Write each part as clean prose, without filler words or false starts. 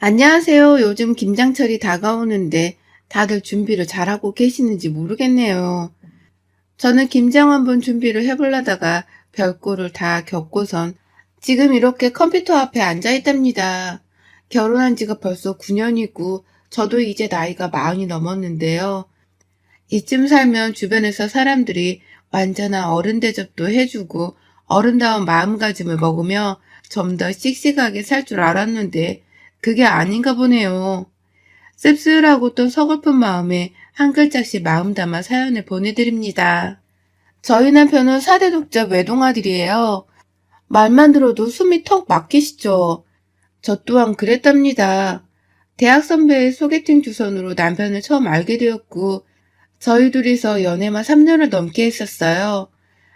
안녕하세요. 요즘 김장철이 다가오는데 다들 준비를 잘하고 계시는지 모르겠네요. 저는 김장 한번 준비를 해보려다가 별거를 다 겪고선 지금 이렇게 컴퓨터 앞에 앉아 있답니다. 결혼한 지가 벌써 9년이고 저도 이제 나이가 40이 넘었는데요. 이쯤 살면 주변에서 사람들이 완전한 어른 대접도 해주고 어른다운 마음가짐을 먹으며 좀 더 씩씩하게 살 줄 알았는데 그게 아닌가 보네요. 씁쓸하고 또 서글픈 마음에 한 글자씩 마음 담아 사연을 보내드립니다. 저희 남편은 4대 독자 외동아들이에요. 말만 들어도 숨이 턱 막히시죠. 저 또한 그랬답니다. 대학 선배의 소개팅 주선으로 남편을 처음 알게 되었고 저희 둘이서 연애만 3년을 넘게 했었어요.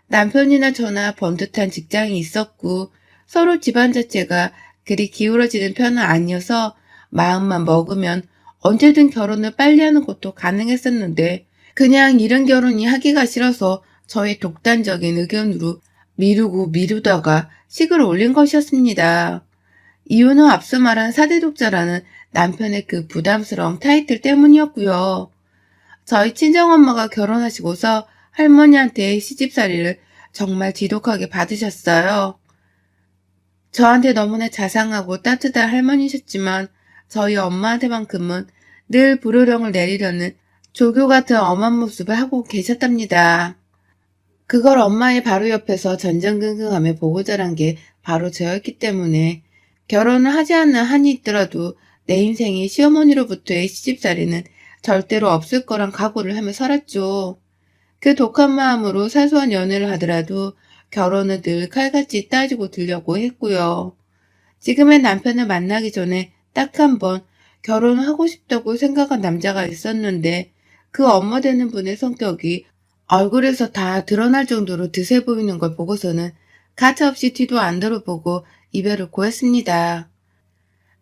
남편이나 저나 번듯한 직장이 있었고 서로 집안 자체가 그리 기울어지는 편은 아니어서 마음만 먹으면 언제든 결혼을 빨리 하는 것도 가능했었는데 그냥 이런 결혼이 하기가 싫어서 저의 독단적인 의견으로 미루고 미루다가 식을 올린 것이었습니다. 이유는 앞서 말한 사대독자라는 남편의 그 부담스러운 타이틀 때문이었고요. 저희 친정엄마가 결혼하시고서 할머니한테 시집살이를 정말 지독하게 받으셨어요. 저한테 너무나 자상하고 따뜻한 할머니셨지만 저희 엄마한테만큼은 늘 불호령을 내리려는 조교 같은 엄한 모습을 하고 계셨답니다. 그걸 엄마의 바로 옆에서 전전긍긍하며 보고 자란 게 바로 저였기 때문에 결혼을 하지 않는 한이 있더라도 내 인생에 시어머니로부터의 시집살이는 절대로 없을 거란 각오를 하며 살았죠. 그 독한 마음으로 사소한 연애를 하더라도 결혼을 늘 칼같이 따지고 들려고 했고요. 지금의 남편을 만나기 전에 딱 한 번 결혼을 하고 싶다고 생각한 남자가 있었는데 그 엄마 되는 분의 성격이 얼굴에서 다 드러날 정도로 드세 보이는 걸 보고서는 가차없이 뒤도 안 돌아보고 이별을 고했습니다.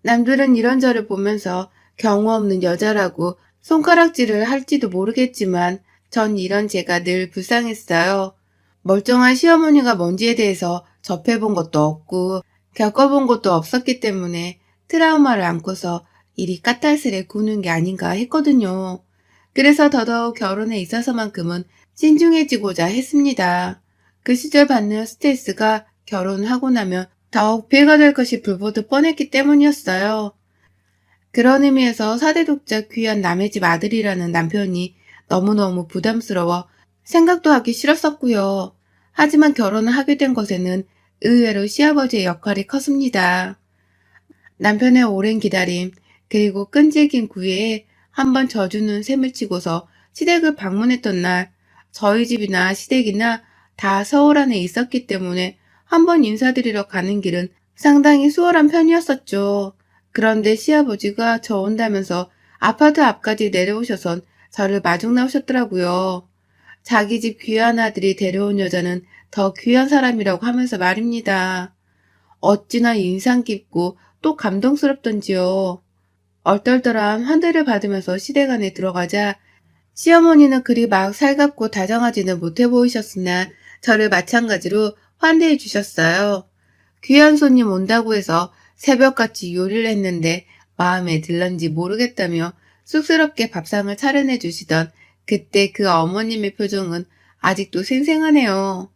남들은 이런 저를 보면서 경우 없는 여자라고 손가락질을 할지도 모르겠지만 전 이런 제가 늘 불쌍했어요. 멀쩡한 시어머니가 뭔지에 대해서 접해본 것도 없고 겪어본 것도 없었기 때문에 트라우마를 안고서 이리 까탈스레 구는 게 아닌가 했거든요. 그래서 더더욱 결혼에 있어서만큼은 신중해지고자 했습니다. 그 시절 받는 스트레스가 결혼하고 나면 더욱 피해가 될 것이 불보듯 뻔했기 때문이었어요. 그런 의미에서 4대 독자 귀한 남의 집 아들이라는 남편이 너무너무 부담스러워 생각도 하기 싫었었고요. 하지만 결혼을 하게 된 것에는 의외로 시아버지의 역할이 컸습니다. 남편의 오랜 기다림, 그리고 끈질긴 구애에 한번 져주는 셈을 치고서 시댁을 방문했던 날, 저희 집이나 시댁이나 다 서울 안에 있었기 때문에 한번 인사드리러 가는 길은 상당히 수월한 편이었었죠. 그런데 시아버지가 저 온다면서 아파트 앞까지 내려오셔선 저를 마중 나오셨더라고요. 자기 집 귀한 아들이 데려온 여자는 더 귀한 사람이라고 하면서 말입니다. 어찌나 인상 깊고 또 감동스럽던지요. 얼떨떨한 환대를 받으면서 시댁 안에 들어가자 시어머니는 그리 막 살갑고 다정하지는 못해 보이셨으나 저를 마찬가지로 환대해 주셨어요. 귀한 손님 온다고 해서 새벽같이 요리를 했는데 마음에 들런지 모르겠다며 쑥스럽게 밥상을 차려내 주시던 그때 그 어머님의 표정은 아직도 생생하네요.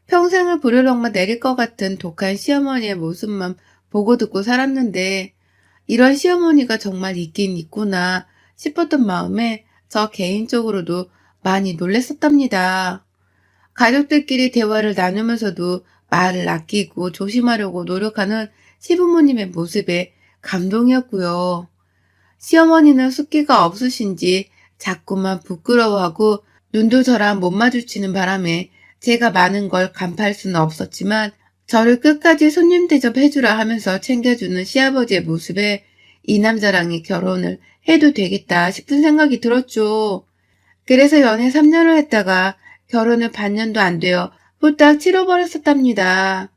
평생을 불효령만 내릴 것 같은 독한 시어머니의 모습만 보고 듣고 살았는데 이런 시어머니가 정말 있긴 있구나 싶었던 마음에 저 개인적으로도 많이 놀랬었답니다. 가족들끼리 대화를 나누면서도 말을 아끼고 조심하려고 노력하는 시부모님의 모습에 감동이었고요. 시어머니는 숫기가 없으신지 자꾸만 부끄러워하고 눈도 저랑 못 마주치는 바람에 제가 많은 걸 간파할 수는 없었지만 저를 끝까지 손님 대접해주라 하면서 챙겨주는 시아버지의 모습에 이 남자랑이 결혼을 해도 되겠다 싶은 생각이 들었죠. 그래서 연애 3년을 했다가 결혼을 반년도 안 되어 후딱 치러버렸었답니다.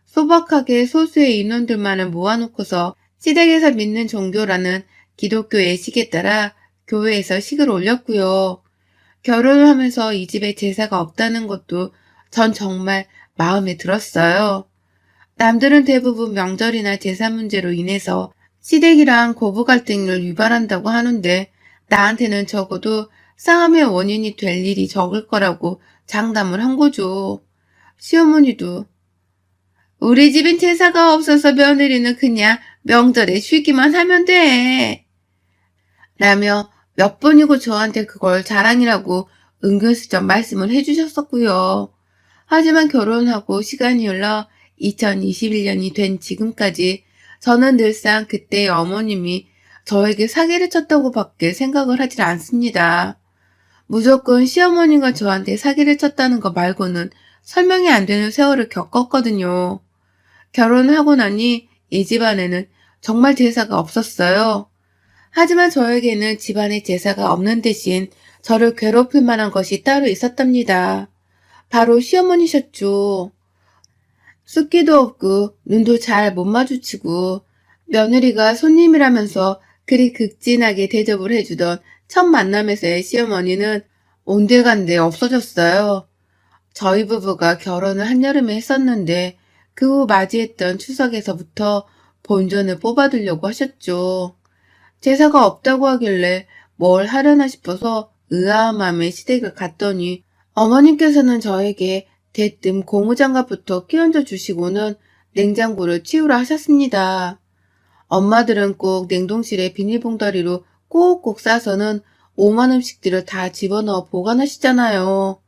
소박하게 소수의 인원들만을 모아놓고서 시댁에서 믿는 종교라는 기독교 예식에 따라 교회에서 식을 올렸고요. 결혼을 하면서 이 집에 제사가 없다는 것도 전 정말 마음에 들었어요. 남들은 대부분 명절이나 제사 문제로 인해서 시댁이랑 고부 갈등을 유발한다고 하는데 나한테는 적어도 싸움의 원인이 될 일이 적을 거라고 장담을 한 거죠. 시어머니도 우리 집엔 제사가 없어서 며느리는 그냥 명절에 쉬기만 하면 돼. 라며 몇 번이고 저한테 그걸 자랑이라고 은근슬쩍 말씀을 해주셨었고요. 하지만 결혼하고 시간이 흘러 2021년이 된 지금까지 저는 늘상 그때의 어머님이 저에게 사기를 쳤다고 밖에 생각을 하질 않습니다. 무조건 시어머니가 저한테 사기를 쳤다는 거 말고는 설명이 안 되는 세월을 겪었거든요. 결혼을 하고 나니 이 집안에는 정말 제사가 없었어요. 하지만 저에게는 집안에 제사가 없는 대신 저를 괴롭힐 만한 것이 따로 있었답니다. 바로 시어머니셨죠. 숫기도 없고 눈도 잘 못 마주치고 며느리가 손님이라면서 그리 극진하게 대접을 해주던 첫 만남에서의 시어머니는 온데간데 없어졌어요. 저희 부부가 결혼을 한여름에 했었는데 그 후 맞이했던 추석에서부터 본전을 뽑아두려고 하셨죠. 제사가 없다고 하길래 뭘 하려나 싶어서 의아한 마음에 시댁을 갔더니 어머님께서는 저에게 대뜸 고무장갑부터 끼얹어 주시고는 냉장고를 치우라 하셨습니다. 엄마들은 꼭 냉동실에 비닐봉다리로 꼭꼭 싸서는 오만 음식들을 다 집어넣어 보관하시잖아요.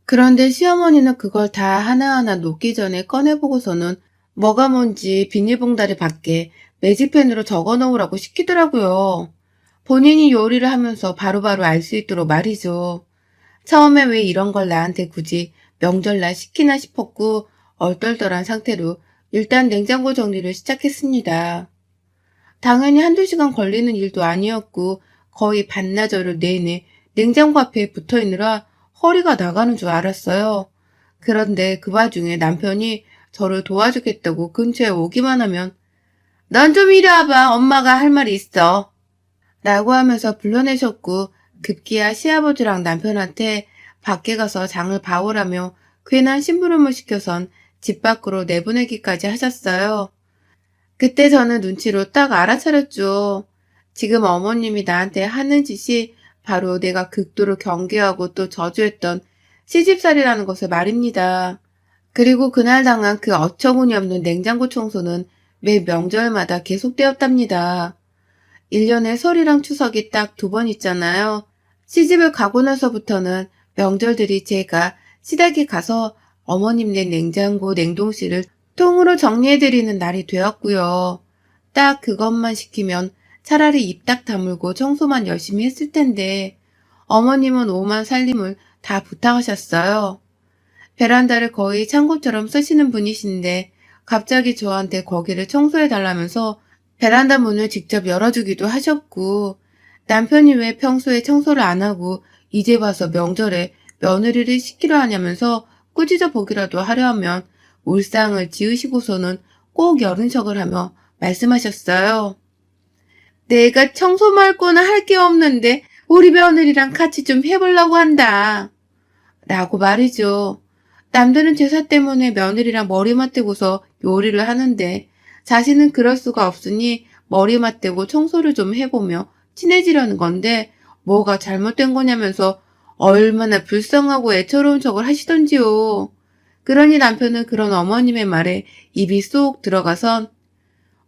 그런데 시어머니는 그걸 다 하나하나 놓기 전에 꺼내보고서는 뭐가 뭔지 비닐봉다리 밖에 매직펜으로 적어 놓으라고 시키더라고요. 본인이 요리를 하면서 바로바로 알 수 있도록 말이죠. 처음에 왜 이런 걸 나한테 굳이 명절날 시키나 싶었고 얼떨떨한 상태로 일단 냉장고 정리를 시작했습니다. 당연히 한두 시간 걸리는 일도 아니었고 거의 반나절을 내내 냉장고 앞에 붙어 있느라 허리가 나가는 줄 알았어요. 그런데 그 와중에 남편이 저를 도와주겠다고 근처에 오기만 하면 넌 좀 이리 와봐. 엄마가 할 말이 있어. 라고 하면서 불러내셨고 급기야 시아버지랑 남편한테 밖에 가서 장을 봐오라며 괜한 심부름을 시켜선 집 밖으로 내보내기까지 하셨어요. 그때 저는 눈치로 딱 알아차렸죠. 지금 어머님이 나한테 하는 짓이 바로 내가 극도로 경계하고 또 저주했던 시집살이라는 것을 말입니다. 그리고 그날 당한 그 어처구니 없는 냉장고 청소는 매 명절마다 계속되었답니다. 1년에 설이랑 추석이 딱 2번 있잖아요. 시집을 가고 나서부터는 명절들이 제가 시댁에 가서 어머님네 냉장고, 냉동실을 통으로 정리해드리는 날이 되었고요. 딱 그것만 시키면 차라리 입 딱 다물고 청소만 열심히 했을 텐데 어머님은 오만 살림을 다 부탁하셨어요. 베란다를 거의 창고처럼 쓰시는 분이신데 갑자기 저한테 거기를 청소해달라면서 베란다 문을 직접 열어주기도 하셨고 남편이 왜 평소에 청소를 안 하고 이제 와서 명절에 며느리를 시키려 하냐면서 꾸짖어 보기라도 하려 하면 울상을 지으시고서는 꼭 열은 척을 하며 말씀하셨어요. 내가 청소 말고는 할 게 없는데 우리 며느리랑 같이 좀 해보려고 한다. 라고 말이죠. 남들은 제사 때문에 며느리랑 머리 맞대고서 요리를 하는데 자신은 그럴 수가 없으니 머리 맞대고 청소를 좀 해보며 친해지려는 건데 뭐가 잘못된 거냐면서 얼마나 불쌍하고 애처로운 척을 하시던지요. 그러니 남편은 그런 어머님의 말에 입이 쏙 들어가선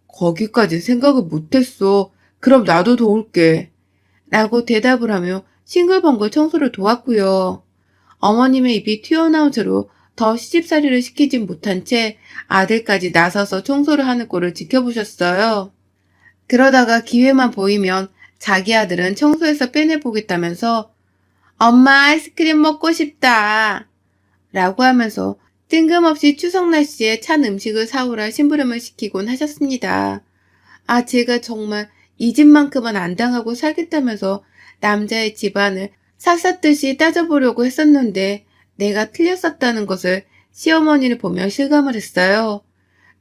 거기까지 생각을 못했어. 그럼 나도 도울게. 라고 대답을 하며 싱글벙글 청소를 도왔고요. 어머님의 입이 튀어나온 채로 더 시집살이를 시키진 못한 채 아들까지 나서서 청소를 하는 꼴을 지켜보셨어요. 그러다가 기회만 보이면 자기 아들은 청소해서 빼내보겠다면서 엄마 아이스크림 먹고 싶다 라고 하면서 뜬금없이 추석 날씨에 찬 음식을 사오라 심부름을 시키곤 하셨습니다. 아, 제가 정말 이 집만큼은 안 당하고 살겠다면서 남자의 집안을 샅샅듯이 따져보려고 했었는데 내가 틀렸었다는 것을 시어머니를 보며 실감을 했어요.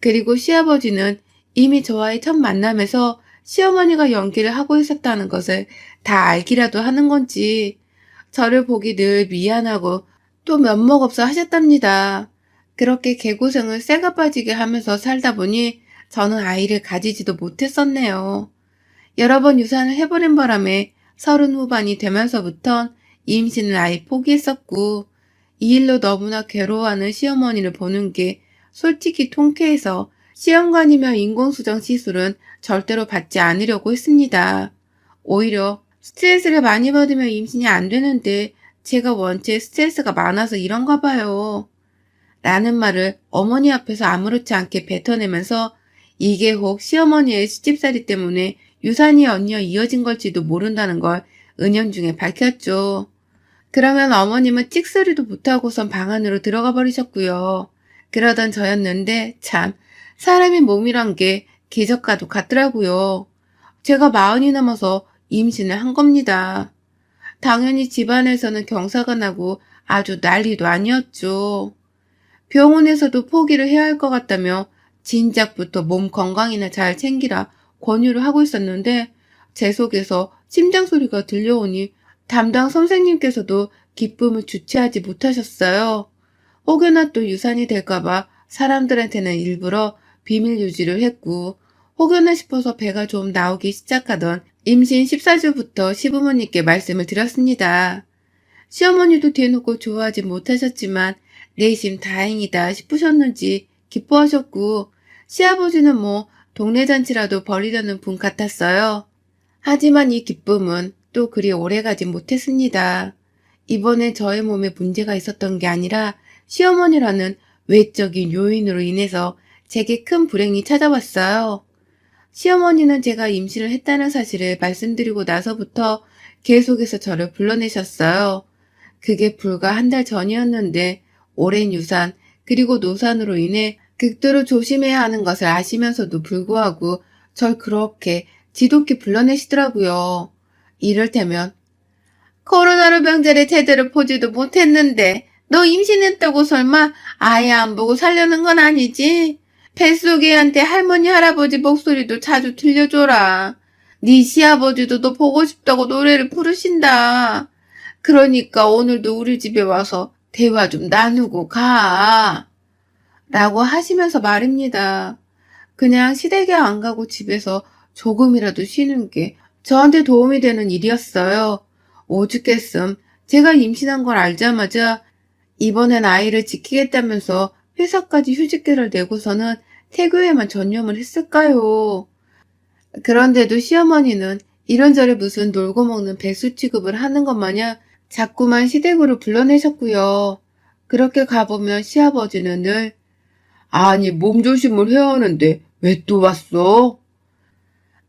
그리고 시아버지는 이미 저와의 첫 만남에서 시어머니가 연기를 하고 있었다는 것을 다 알기라도 하는 건지 저를 보기 늘 미안하고 또 면목없어 하셨답니다. 그렇게 개고생을 쇠가 빠지게 하면서 살다 보니 저는 아이를 가지지도 못했었네요. 여러 번 유산을 해버린 바람에 30 후반이 되면서부턴 임신을 아예 포기했었고, 이 일로 너무나 괴로워하는 시어머니를 보는 게 솔직히 통쾌해서 시험관이며 인공수정 시술은 절대로 받지 않으려고 했습니다. 오히려 스트레스를 많이 받으면 임신이 안 되는데 제가 원체 스트레스가 많아서 이런가 봐요. 라는 말을 어머니 앞에서 아무렇지 않게 뱉어내면서 이게 혹 시어머니의 시집살이 때문에 유산이 언니어 이어진 걸지도 모른다는 걸 은연중에 밝혔죠. 그러면 어머님은 찍소리도 못하고선 방 안으로 들어가 버리셨고요. 그러던 저였는데 참 사람의 몸이란 게 기적과도 같더라고요. 제가 40이 넘어서 임신을 한 겁니다. 당연히 집안에서는 경사가 나고 아주 난리도 아니었죠. 병원에서도 포기를 해야 할 것 같다며 진작부터 몸 건강이나 잘 챙기라 권유를 하고 있었는데 제 속에서 심장 소리가 들려오니 담당 선생님께서도 기쁨을 주체하지 못하셨어요. 혹여나 또 유산이 될까봐 사람들한테는 일부러 비밀 유지를 했고, 혹여나 싶어서 배가 좀 나오기 시작하던 임신 14주부터 시부모님께 말씀을 드렸습니다. 시어머니도 대놓고 좋아하지 못하셨지만 내심 다행이다 싶으셨는지 기뻐하셨고, 시아버지는 뭐 동네 잔치라도 벌이려는 분 같았어요. 하지만 이 기쁨은 또 그리 오래가지 못했습니다. 이번엔 저의 몸에 문제가 있었던 게 아니라 시어머니라는 외적인 요인으로 인해서 제게 큰 불행이 찾아왔어요. 시어머니는 제가 임신을 했다는 사실을 말씀드리고 나서부터 계속해서 저를 불러내셨어요. 그게 불과 한 달 전이었는데 오랜 유산 그리고 노산으로 인해 극도로 조심해야 하는 것을 아시면서도 불구하고 절 그렇게 지독히 불러내시더라고요. 이를테면 코로나로 명절에 제대로 보지도 못했는데 너 임신했다고 설마 아예 안 보고 살려는 건 아니지? 뱃속애한테 할머니 할아버지 목소리도 자주 들려줘라. 네 시아버지도 너 보고 싶다고 노래를 부르신다. 그러니까 오늘도 우리 집에 와서 대화 좀 나누고 가. 라고 하시면서 말입니다. 그냥 시댁에 안 가고 집에서 조금이라도 쉬는 게 저한테 도움이 되는 일이었어요. 오죽했음 제가 임신한 걸 알자마자 이번엔 아이를 지키겠다면서 회사까지 휴직계를 내고서는 태교에만 전념을 했을까요? 그런데도 시어머니는 이런저런 무슨 놀고 먹는 배수 취급을 하는 것 마냥 자꾸만 시댁으로 불러내셨고요. 그렇게 가보면 시아버지는 늘 아니 몸조심을 해야 하는데 왜 또 왔어?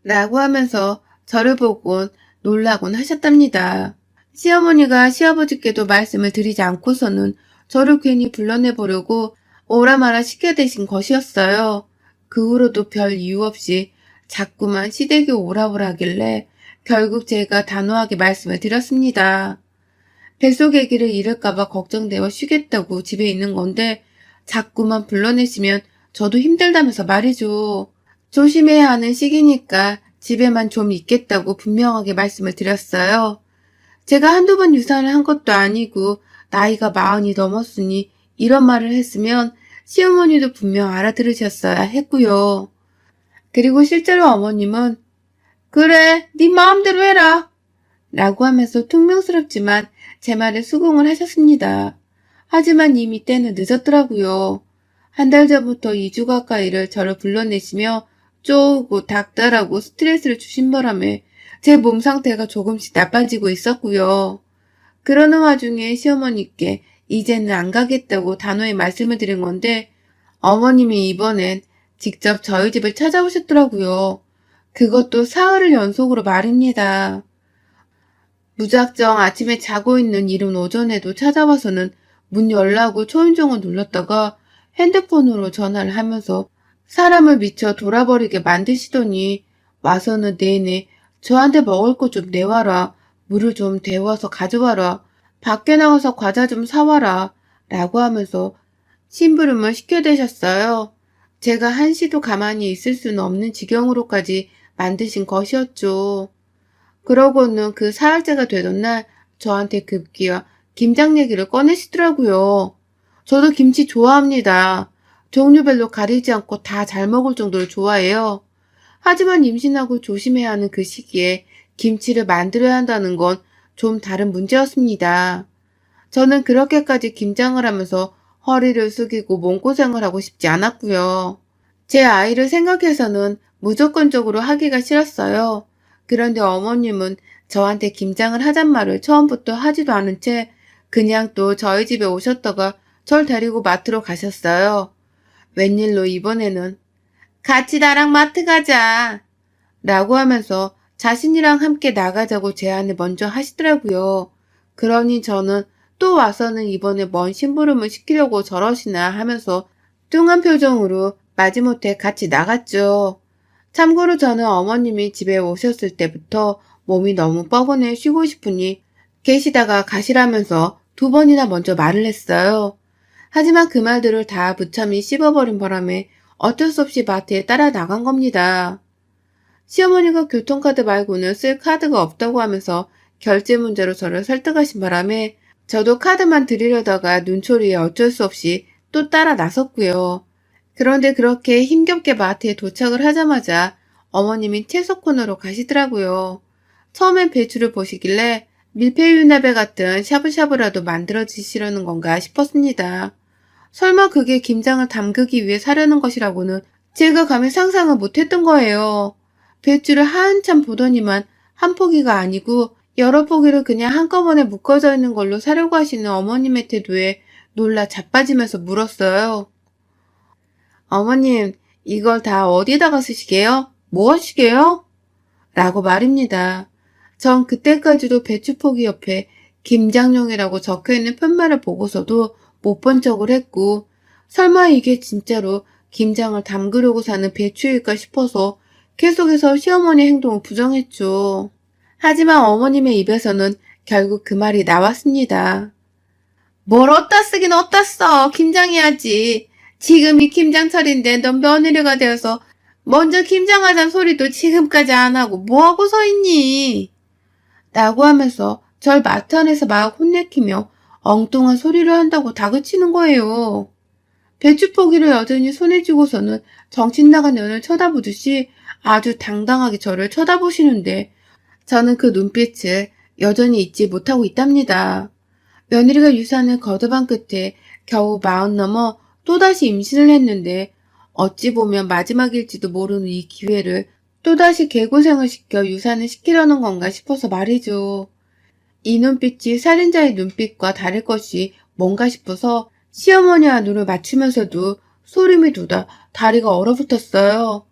라고 하면서 저를 보곤 놀라곤 하셨답니다. 시어머니가 시아버지께도 말씀을 드리지 않고서는 저를 괜히 불러내보려고 오라마라 시켜대신 것이었어요. 그 후로도 별 이유 없이 자꾸만 시댁에 오라오라 하길래 결국 제가 단호하게 말씀을 드렸습니다. 뱃속 아기를 잃을까봐 걱정되어 쉬겠다고 집에 있는 건데 자꾸만 불러내시면 저도 힘들다면서 말이죠. 조심해야 하는 시기니까 집에만 좀 있겠다고 분명하게 말씀을 드렸어요. 제가 한두 번 유산을 한 것도 아니고 나이가 40이 넘었으니 이런 말을 했으면 시어머니도 분명 알아들으셨어야 했고요. 그리고 실제로 어머님은 그래 네 마음대로 해라 라고 하면서 퉁명스럽지만 제 말에 수긍을 하셨습니다. 하지만 이미 때는 늦었더라고요. 한 달 전부터 2주 가까이를 저를 불러내시며 쪼우고 닥달하고 스트레스를 주신 바람에 제 몸 상태가 조금씩 나빠지고 있었고요. 그러는 와중에 시어머니께 이제는 안 가겠다고 단호히 말씀을 드린 건데 어머님이 이번엔 직접 저희 집을 찾아오셨더라고요. 그것도 사흘을 연속으로 말입니다. 무작정 아침에 자고 있는 이른 오전에도 찾아와서는 문 열라고 초인종을 눌렀다가 핸드폰으로 전화를 하면서 사람을 미쳐 돌아버리게 만드시더니 와서는 내내 저한테 먹을 거 좀 내와라, 물을 좀 데워서 가져와라, 밖에 나가서 과자 좀 사와라 라고 하면서 심부름을 시켜대셨어요. 제가 한시도 가만히 있을 수는 없는 지경으로까지 만드신 것이었죠. 그러고는 그 사흘째가 되던 날 저한테 급기야 김장 얘기를 꺼내시더라고요. 저도 김치 좋아합니다. 종류별로 가리지 않고 다 잘 먹을 정도로 좋아해요. 하지만 임신하고 조심해야 하는 그 시기에 김치를 만들어야 한다는 건 좀 다른 문제였습니다. 저는 그렇게까지 김장을 하면서 허리를 숙이고 몸고생을 하고 싶지 않았고요. 제 아이를 생각해서는 무조건적으로 하기가 싫었어요. 그런데 어머님은 저한테 김장을 하잔 말을 처음부터 하지도 않은 채 그냥 또 저희 집에 오셨다가 절 데리고 마트로 가셨어요. 웬일로 이번에는 같이 나랑 마트 가자 라고 하면서 자신이랑 함께 나가자고 제안을 먼저 하시더라고요. 그러니 저는 또 와서는 이번에 뭔 심부름을 시키려고 저러시나 하면서 뚱한 표정으로 마지못해 같이 나갔죠. 참고로 저는 어머님이 집에 오셨을 때부터 몸이 너무 뻐근해 쉬고 싶으니 계시다가 가시라면서 2번이나 먼저 말을 했어요. 하지만 그 말들을 다 무참히 씹어버린 바람에 어쩔 수 없이 마트에 따라 나간 겁니다. 시어머니가 교통카드 말고는 쓸 카드가 없다고 하면서 결제 문제로 저를 설득하신 바람에 저도 카드만 드리려다가 눈초리에 어쩔 수 없이 또 따라 나섰고요. 그런데 그렇게 힘겹게 마트에 도착을 하자마자 어머님이 채소 코너로 가시더라고요. 처음엔 배추를 보시길래 밀푀유나베 같은 샤브샤브라도 만들어 주시려는 건가 싶었습니다. 설마 그게 김장을 담그기 위해 사려는 것이라고는 제가 감히 상상을 못했던 거예요. 배추를 한참 보더니만 한 포기가 아니고 여러 포기를 그냥 한꺼번에 묶어져 있는 걸로 사려고 하시는 어머님의 태도에 놀라 자빠지면서 물었어요. 어머님, 이걸 다 어디다가 쓰시게요? 뭐 하시게요? 라고 말입니다. 전 그때까지도 배추포기 옆에 김장용이라고 적혀있는 편말을 보고서도 못 본 척을 했고 설마 이게 진짜로 김장을 담그려고 사는 배추일까 싶어서 계속해서 시어머니 행동을 부정했죠. 하지만 어머님의 입에서는 결국 그 말이 나왔습니다. 뭘 어디다 쓰긴 어디다 써. 김장해야지. 지금이 김장철인데 넌 며느리가 되어서 먼저 김장하자는 소리도 지금까지 안 하고 뭐하고 서 있니? 라고 하면서 절 마트 안에서 막 혼내키며 엉뚱한 소리를 한다고 다그치는 거예요. 배추포기를 여전히 손에 쥐고서는 정신 나간 년을 쳐다보듯이 아주 당당하게 저를 쳐다보시는데 저는 그 눈빛을 여전히 잊지 못하고 있답니다. 며느리가 유산을 거듭한 끝에 겨우 40 넘어 또다시 임신을 했는데 어찌 보면 마지막일지도 모르는 이 기회를 또다시 개고생을 시켜 유산을 시키려는 건가 싶어서 말이죠. 이 눈빛이 살인자의 눈빛과 다를 것이 뭔가 싶어서 시어머니와 눈을 맞추면서도 소름이 돋아 다리가 얼어붙었어요.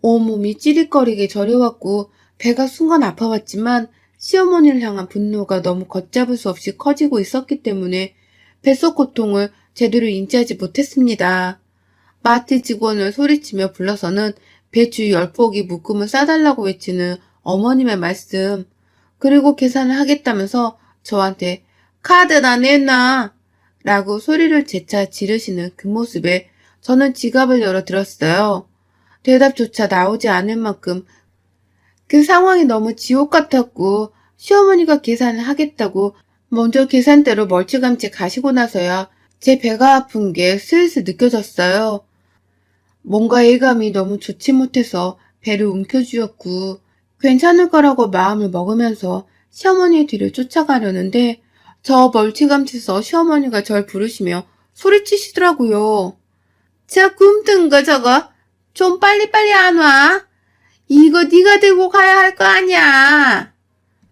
온몸이 찌릿거리게 저려왔고 배가 순간 아파왔지만 시어머니를 향한 분노가 너무 걷잡을 수 없이 커지고 있었기 때문에 뱃속 고통을 제대로 인지하지 못했습니다. 마트 직원을 소리치며 불러서는 배추 10포기 묶음을 싸달라고 외치는 어머님의 말씀, 그리고 계산을 하겠다면서 저한테 카드나 내놔 라고 소리를 재차 지르시는 그 모습에 저는 지갑을 열어 들었어요. 대답조차 나오지 않을 만큼 그 상황이 너무 지옥 같았고 시어머니가 계산을 하겠다고 먼저 계산대로 멀찌감치 가시고 나서야 제 배가 아픈 게 슬슬 느껴졌어요. 뭔가 예감이 너무 좋지 못해서 배를 움켜쥐었고 괜찮을 거라고 마음을 먹으면서 시어머니의 뒤를 쫓아가려는데 저 멀찌감치서 시어머니가 절 부르시며 소리치시더라고요. 저 굼뜬 거 저거 좀 빨리빨리 안 와? 이거 네가 들고 가야 할 거 아니야.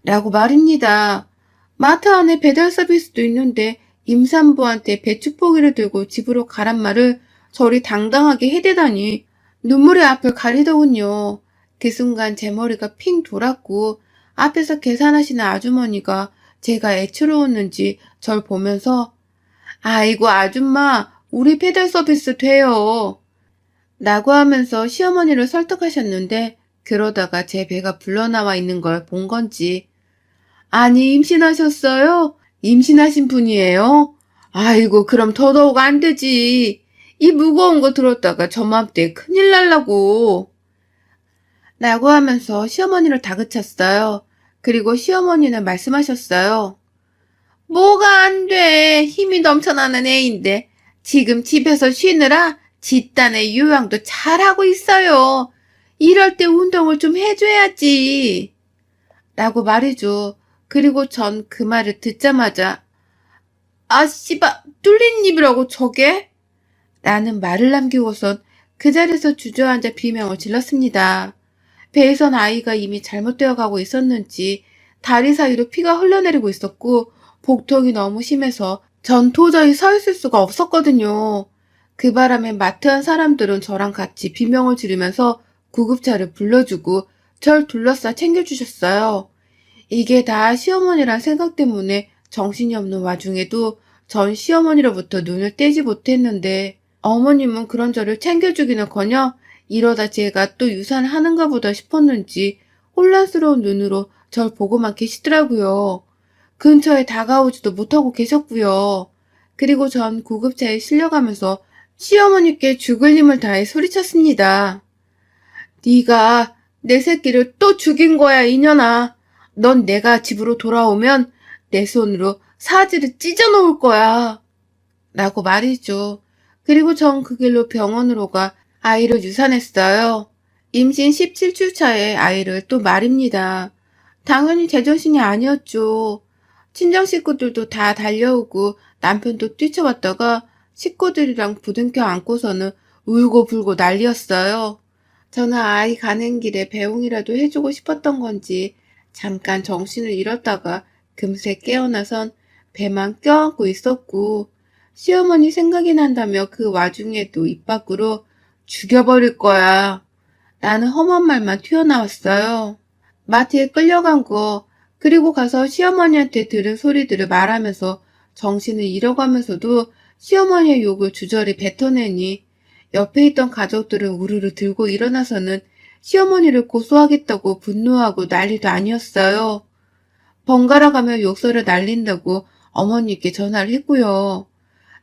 라고 말입니다. 마트 안에 배달 서비스도 있는데 임산부한테 배추포기를 들고 집으로 가란 말을 저리 당당하게 해대다니 눈물이 앞을 가리더군요. 그 순간 제 머리가 핑 돌았고 앞에서 계산하시는 아주머니가 제가 애처로웠는지 절 보면서 아이고 아줌마 우리 배달 서비스 돼요. 라고 하면서 시어머니를 설득하셨는데 그러다가 제 배가 불러나와 있는 걸 본 건지 아니 임신하셨어요? 임신하신 분이에요? 아이고 그럼 더더욱 안 되지. 이 무거운 거 들었다가 저 맘때 큰일 날라고. 라고 하면서 시어머니를 다그쳤어요. 그리고 시어머니는 말씀하셨어요. 뭐가 안 돼. 힘이 넘쳐나는 애인데 지금 집에서 쉬느라 집단의 요양도 잘하고 있어요. 이럴 때 운동을 좀 해줘야지. 라고 말이죠. 그리고 전 그 말을 듣자마자 아 씨발 뚫린 입이라고 저게? 라는 말을 남기고선 그 자리에서 주저앉아 비명을 질렀습니다. 배에선 아이가 이미 잘못되어 가고 있었는지 다리 사이로 피가 흘러내리고 있었고 복통이 너무 심해서 전 도저히 서 있을 수가 없었거든요. 그 바람에 마트한 사람들은 저랑 같이 비명을 지르면서 구급차를 불러주고 절 둘러싸 챙겨주셨어요. 이게 다 시어머니란 생각 때문에 정신이 없는 와중에도 전 시어머니로부터 눈을 떼지 못했는데 어머님은 그런 저를 챙겨주기는커녕 이러다 제가 또 유산을 하는가 보다 싶었는지 혼란스러운 눈으로 절 보고만 계시더라고요. 근처에 다가오지도 못하고 계셨고요. 그리고 전 구급차에 실려가면서 시어머니께 죽을 힘을 다해 소리쳤습니다. 네가 내 새끼를 또 죽인 거야, 이년아. 넌 내가 집으로 돌아오면 내 손으로 사지를 찢어놓을 거야. 라고 말이죠. 그리고 전 그 길로 병원으로 가 아이를 유산했어요. 임신 17주 차에 아이를 또 말입니다. 당연히 제정신이 아니었죠. 친정 식구들도 다 달려오고 남편도 뛰쳐왔다가 식구들이랑 부둥켜 안고서는 울고불고 난리였어요. 저는 아이 가는 길에 배웅이라도 해주고 싶었던 건지 잠깐 정신을 잃었다가 금세 깨어나선 배만 껴안고 있었고 시어머니 생각이 난다며 그 와중에도 입 밖으로 죽여버릴 거야 라는 험한 말만 튀어나왔어요. 마트에 끌려간 거 그리고 가서 시어머니한테 들은 소리들을 말하면서 정신을 잃어가면서도 시어머니의 욕을 주저리 뱉어내니 옆에 있던 가족들은 우르르 들고 일어나서는 시어머니를 고소하겠다고 분노하고 난리도 아니었어요. 번갈아가며 욕설을 날린다고 어머니께 전화를 했고요.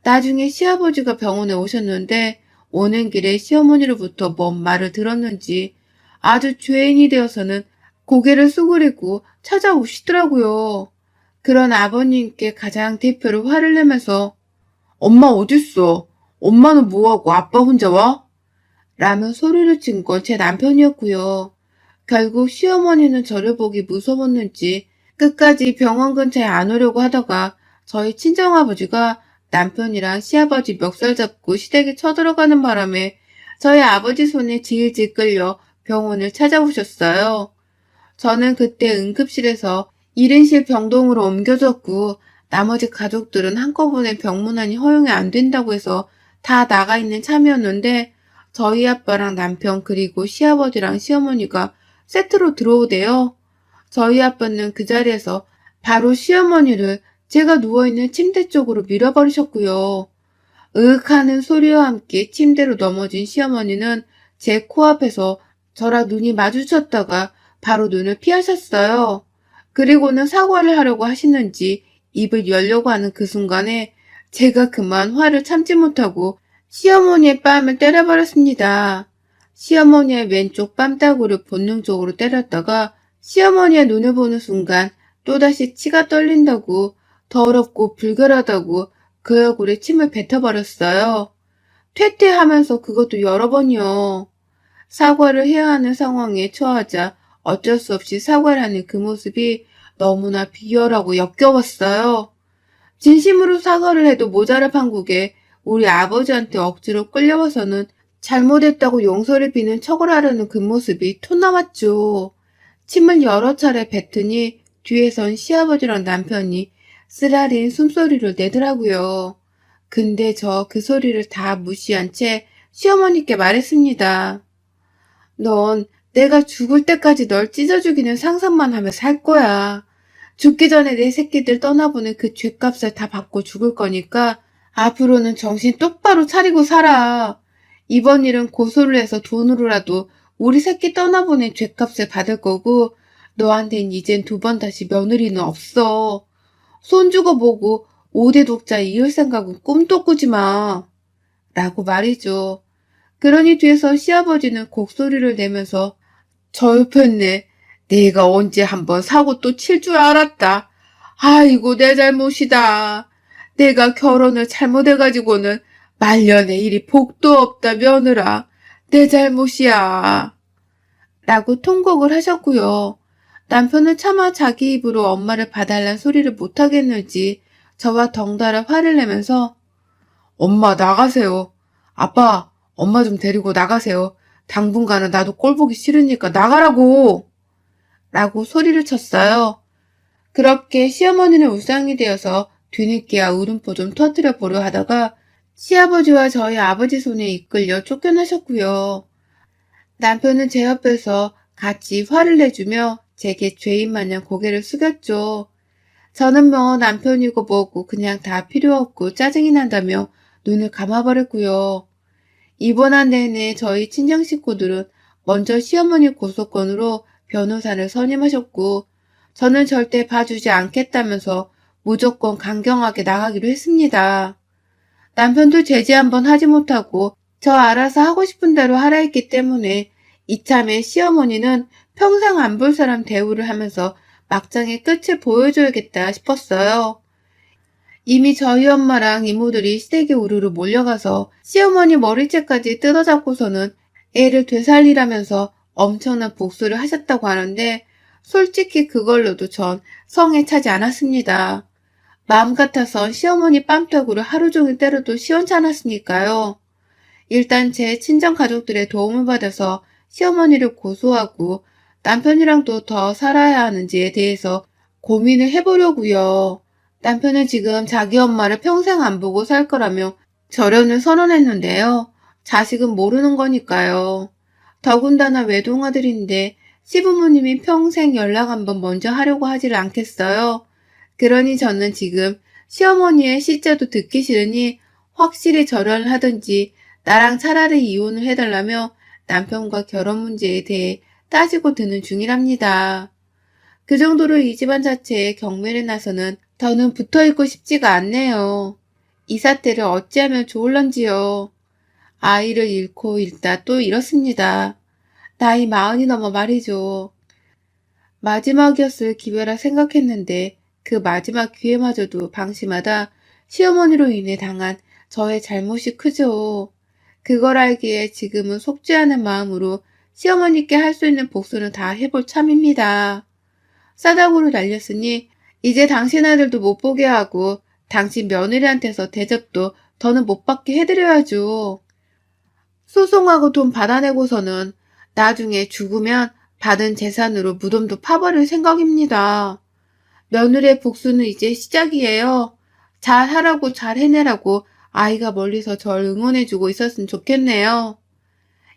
나중에 시아버지가 병원에 오셨는데 오는 길에 시어머니로부터 뭔 말을 들었는지 아주 죄인이 되어서는 고개를 수그리고 찾아오시더라고요. 그런 아버님께 가장 대표로 화를 내면서 엄마 어딨어? 엄마는 뭐하고 아빠 혼자 와? 라며 소리를 친 건 제 남편이었고요. 결국 시어머니는 저를 보기 무서웠는지 끝까지 병원 근처에 안 오려고 하다가 저희 친정아버지가 남편이랑 시아버지 멱살 잡고 시댁에 쳐들어가는 바람에 저희 아버지 손에 질질 끌려 병원을 찾아오셨어요. 저는 그때 응급실에서 1인실 병동으로 옮겨졌고 나머지 가족들은 한꺼번에 병문안이 허용이 안 된다고 해서 다 나가 있는 참이었는데 저희 아빠랑 남편 그리고 시아버지랑 시어머니가 세트로 들어오대요. 저희 아빠는 그 자리에서 바로 시어머니를 제가 누워있는 침대 쪽으로 밀어버리셨고요. 으윽 하는 소리와 함께 침대로 넘어진 시어머니는 제 코앞에서 저랑 눈이 마주쳤다가 바로 눈을 피하셨어요. 그리고는 사과를 하려고 하시는지 입을 열려고 하는 그 순간에 제가 그만 화를 참지 못하고 시어머니의 뺨을 때려버렸습니다. 시어머니의 왼쪽 뺨따구를 본능적으로 때렸다가 시어머니의 눈을 보는 순간 또다시 치가 떨린다고 더럽고 불결하다고 그 얼굴에 침을 뱉어버렸어요. 퇴퇴하면서 그것도 여러 번이요. 사과를 해야 하는 상황에 처하자 어쩔 수 없이 사과를 하는 그 모습이 너무나 비열하고 역겨웠어요. 진심으로 사과를 해도 모자랄 판국에 우리 아버지한테 억지로 끌려와서는 잘못했다고 용서를 비는 척을 하려는 그 모습이 토 나왔죠. 침을 여러 차례 뱉으니 뒤에선 시아버지랑 남편이 쓰라린 숨소리를 내더라고요. 근데 저 그 소리를 다 무시한 채 시어머니께 말했습니다. 넌 내가 죽을 때까지 널 찢어 죽이는 상상만 하며 살 거야. 죽기 전에 내 새끼들 떠나보낸 그 죗값을 다 받고 죽을 거니까 앞으로는 정신 똑바로 차리고 살아. 이번 일은 고소를 해서 돈으로라도 우리 새끼 떠나보낸 죗값을 받을 거고 너한텐 이젠 두 번 다시 며느리는 없어. 손 주고 보고 5대 독자 이을 생각은 꿈도 꾸지 마. 라고 말이죠. 그러니 뒤에서 시아버지는 곡소리를 내면서 저였네. 내가 언제 한번 사고 또 칠 줄 알았다. 아이고 내 잘못이다. 내가 결혼을 잘못해가지고는 말년에 이리 복도 없다 며느라. 내 잘못이야. 라고 통곡을 하셨고요. 남편은 차마 자기 입으로 엄마를 봐달란 소리를 못하겠는지 저와 덩달아 화를 내면서 엄마 나가세요. 아빠 엄마 좀 데리고 나가세요. 당분간은 나도 꼴 보기 싫으니까 나가라고. 라고 소리를 쳤어요. 그렇게 시어머니는 울상이 되어서 뒤늦게야 울음보 좀 터뜨려 보려 하다가 시아버지와 저희 아버지 손에 이끌려 쫓겨나셨고요. 남편은 제 옆에서 같이 화를 내주며 제게 죄인 마냥 고개를 숙였죠. 저는 뭐 남편이고 뭐고 그냥 다 필요 없고 짜증이 난다며 눈을 감아버렸고요. 이번 한 내내 저희 친정 식구들은 먼저 시어머니 고소건으로 변호사를 선임하셨고 저는 절대 봐주지 않겠다면서 무조건 강경하게 나가기로 했습니다. 남편도 제지 한번 하지 못하고 저 알아서 하고 싶은 대로 하라 했기 때문에 이참에 시어머니는 평생 안 볼 사람 대우를 하면서 막장의 끝을 보여줘야겠다 싶었어요. 이미 저희 엄마랑 이모들이 시댁에 우르르 몰려가서 시어머니 머리채까지 뜯어잡고서는 애를 되살리라면서 엄청난 복수를 하셨다고 하는데 솔직히 그걸로도 전 성에 차지 않았습니다. 마음 같아서 시어머니 뺨떡으로 하루 종일 때려도 시원찮았으니까요. 일단 제 친정 가족들의 도움을 받아서 시어머니를 고소하고 남편이랑도 더 살아야 하는지에 대해서 고민을 해보려고요. 남편은 지금 자기 엄마를 평생 안 보고 살 거라며 절연을 선언했는데요. 자식은 모르는 거니까요. 더군다나 외동아들인데 시부모님이 평생 연락 한번 먼저 하려고 하지를 않겠어요. 그러니 저는 지금 시어머니의 시자도 듣기 싫으니 확실히 절연을 하든지 나랑 차라리 이혼을 해달라며 남편과 결혼 문제에 대해 따지고 드는 중이랍니다. 그 정도로 이 집안 자체에 경매에 나서는 더는 붙어있고 싶지가 않네요. 이 사태를 어찌하면 좋을런지요. 아이를 잃고 잃다 또 잃었습니다. 나이 40이 넘어 말이죠. 마지막이었을 기회라 생각했는데 그 마지막 기회마저도 방심하다 시어머니로 인해 당한 저의 잘못이 크죠. 그걸 알기에 지금은 속지 않은 마음으로 시어머니께 할 수 있는 복수는 다 해볼 참입니다. 싸다구로 날렸으니 이제 당신 아들도 못 보게 하고 당신 며느리한테서 대접도 더는 못 받게 해드려야죠. 소송하고 돈 받아내고서는 나중에 죽으면 받은 재산으로 무덤도 파버릴 생각입니다. 며느리의 복수는 이제 시작이에요. 잘하라고 잘 해내라고 아이가 멀리서 절 응원해주고 있었으면 좋겠네요.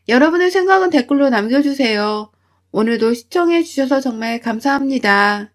여러분의 생각은 댓글로 남겨주세요. 오늘도 시청해주셔서 정말 감사합니다.